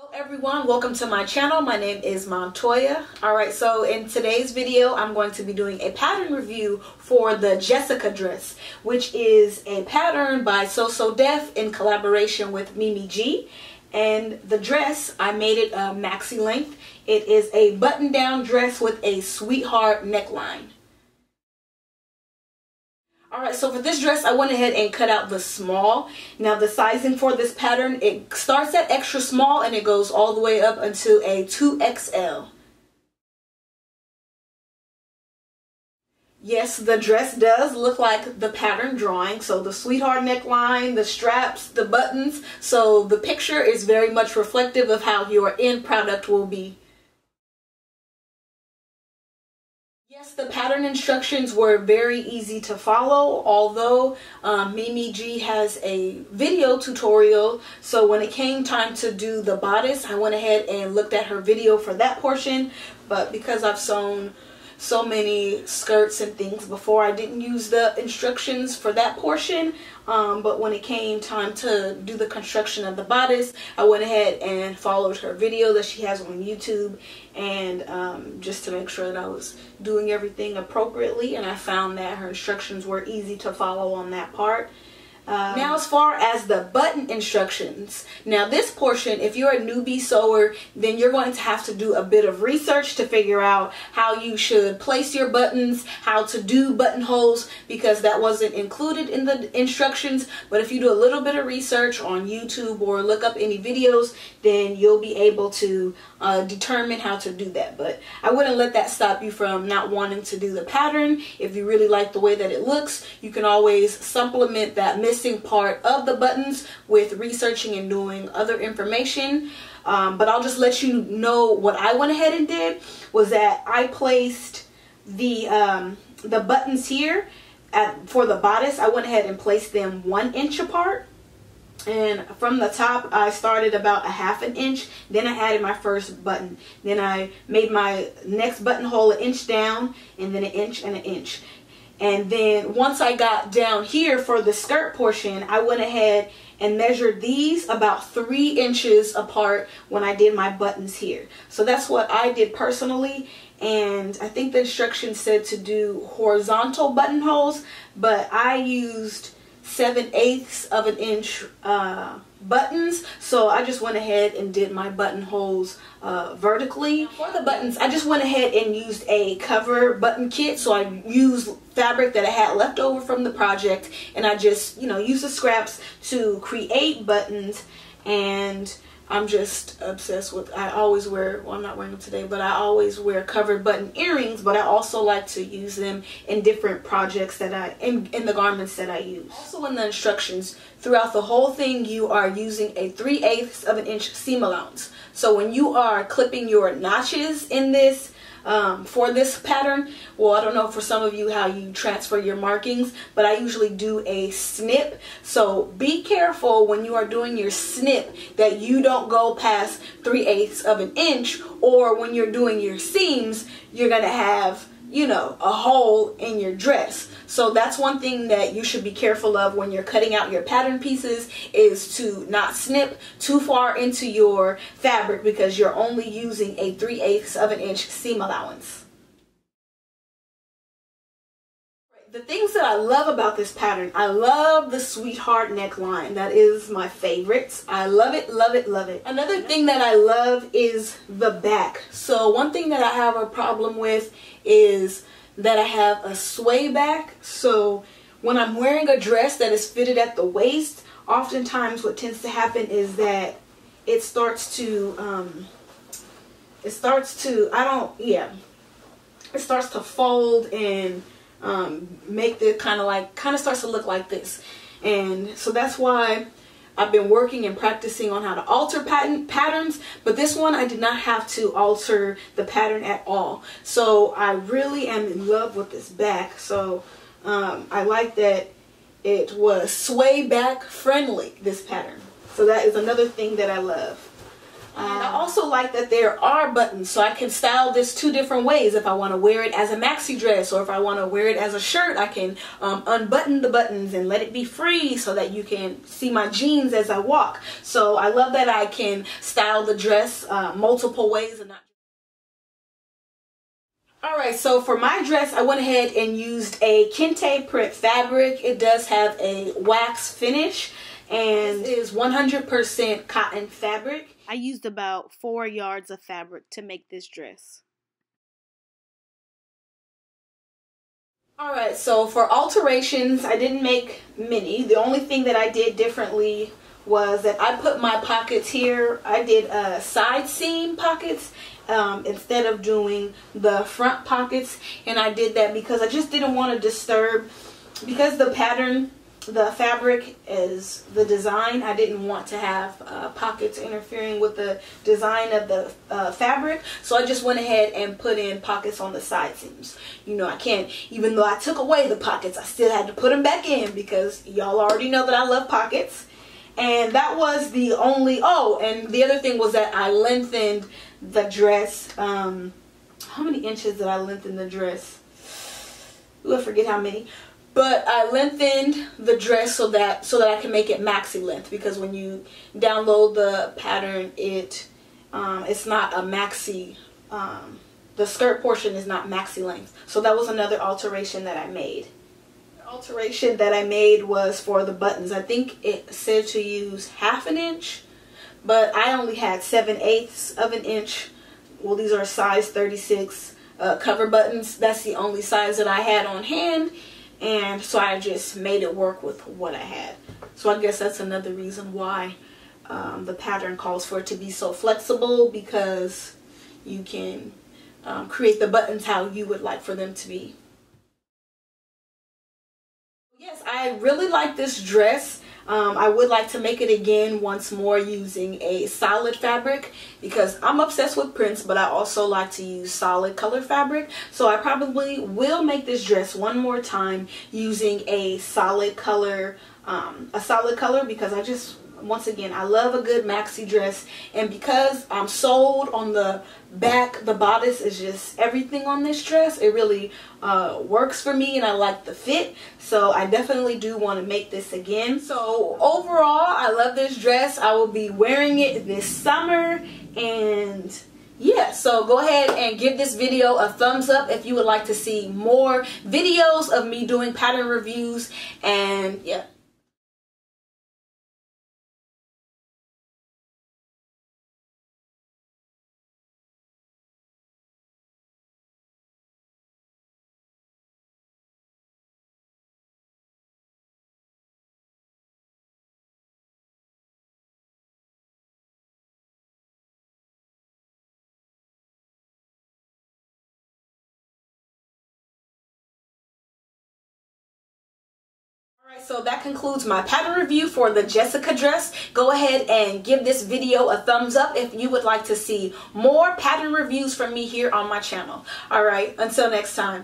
Hello everyone, welcome to my channel. My name is Montoya. Alright, so in today's video I'm going to be doing a pattern review for the Jessica dress, which is a pattern by So Def in collaboration with Mimi G. And the dress, I made it a maxi length. It is a button down dress with a sweetheart neckline. Alright, so for this dress, I went ahead and cut out the small. Now the sizing for this pattern, it starts at extra small and it goes all the way up until a 2XL. Yes, the dress does look like the pattern drawing. So the sweetheart neckline, the straps, the buttons. So the picture is very much reflective of how your end product will be. Yes, the pattern instructions were very easy to follow, although Mimi G has a video tutorial. So when it came time to do the bodice, I went ahead and looked at her video for that portion. But because I've sewn so many skirts and things before, I didn't use the instructions for that portion. But when it came time to do the construction of the bodice, I went ahead and followed her video that she has on YouTube, and just to make sure that I was doing everything appropriately, and I found that her instructions were easy to follow on that part. Now as far as the button instructions, now this portion, if you're a newbie sewer, then you're going to have to do a bit of research to figure out how you should place your buttons, how to do buttonholes, because that wasn't included in the instructions. But if you do a little bit of research on YouTube or look up any videos, then you'll be able to determine how to do that. But I wouldn't let that stop you from not wanting to do the pattern. If you really like the way that it looks, you can always supplement that missing part of the buttons with researching and doing other information. But I'll just let you know what I went ahead and did was that I placed the buttons here for the bodice. I went ahead and placed them 1 inch apart. And from the top, I started about 1/2 inch. Then I added my first button. Then I made my next buttonhole 1 inch down, and then 1 inch and 1 inch. And then once I got down here for the skirt portion, I went ahead and measured these about 3 inches apart when I did my buttons here. So that's what I did personally. And I think the instructions said to do horizontal buttonholes, but I used 7/8 of an inch buttons, so I just went ahead and did my buttonholes vertically. For the buttons, I just went ahead and used a cover button kit. So I used fabric that I had left over from the project, and I just, used the scraps to create buttons. And I'm just obsessed with, I always wear, well, I'm not wearing them today, but I always wear covered button earrings, but I also like to use them in different projects that in the garments that I use. Also in the instructions, throughout the whole thing, you are using a 3/8 of an inch seam allowance. So when you are clipping your notches in this, for this pattern, well, I don't know for some of you how you transfer your markings, but I usually do a snip. So be careful when you are doing your snip that you don't go past 3/8 of an inch, or when you're doing your seams, you're going to have, a hole in your dress. So that's one thing that you should be careful of when you're cutting out your pattern pieces, is to not snip too far into your fabric, because you're only using a 3/8 of an inch seam allowance. The things that I love about this pattern, I love the sweetheart neckline. That is my favorite. I love it, love it, love it. Another thing that I love is the back. So one thing that I have a problem with is that I have a sway back. So when I'm wearing a dress that is fitted at the waist, oftentimes what tends to happen is that it starts to fold and make the kind of starts to look like this. And so that's why I've been working and practicing on how to alter patterns, but this one I did not have to alter the pattern at all. So I really am in love with this back. So I like that it was sway back friendly, this pattern. So that is another thing that I love. And I also like that there are buttons, so I can style this two different ways. If I want to wear it as a maxi dress, or if I want to wear it as a shirt, I can unbutton the buttons and let it be free so that you can see my jeans as I walk. So I love that I can style the dress multiple ways and not. Alright, so for my dress, I went ahead and used a kente print fabric. It does have a wax finish, and it is 100% cotton fabric. I used about 4 yards of fabric to make this dress. Alright, so for alterations, I didn't make many. The only thing that I did differently was that I put my pockets here. I did side seam pockets instead of doing the front pockets, and I did that because I just didn't want to disturb, because the pattern, the fabric is the design. I didn't want to have pockets interfering with the design of the fabric, so I just went ahead and put in pockets on the side seams. You know, I can't, even though I took away the pockets, I still had to put them back in because y'all already know that I love pockets. And that was the only, oh, and the other thing was that I lengthened the dress. How many inches did I lengthen the dress? Ooh, I forget how many. But I lengthened the dress so that I can make it maxi length, because when you download the pattern, it's not a maxi, the skirt portion is not maxi length. So that was another alteration that I made. The alteration that I made was for the buttons. I think it said to use 1/2 inch, but I only had 7/8 of an inch. Well, these are size 36 cover buttons. That's the only size that I had on hand. And so I just made it work with what I had. So I guess that's another reason why the pattern calls for it to be so flexible, because you can create the buttons how you would like for them to be. Yes, I really like this dress. I would like to make it again once more using a solid fabric, because I'm obsessed with prints, but I also like to use solid color fabric. So I probably will make this dress one more time using a solid color because I just, once again, I love a good maxi dress, and because I'm sold on the back, the bodice is just everything on this dress. It really works for me, and I like the fit, so I definitely do want to make this again. So overall, I love this dress. I will be wearing it this summer, and yeah, so go ahead and give this video a thumbs up if you would like to see more videos of me doing pattern reviews, and yeah. Alright, so that concludes my pattern review for the Jessica dress. Go ahead and give this video a thumbs up if you would like to see more pattern reviews from me here on my channel. Alright, until next time.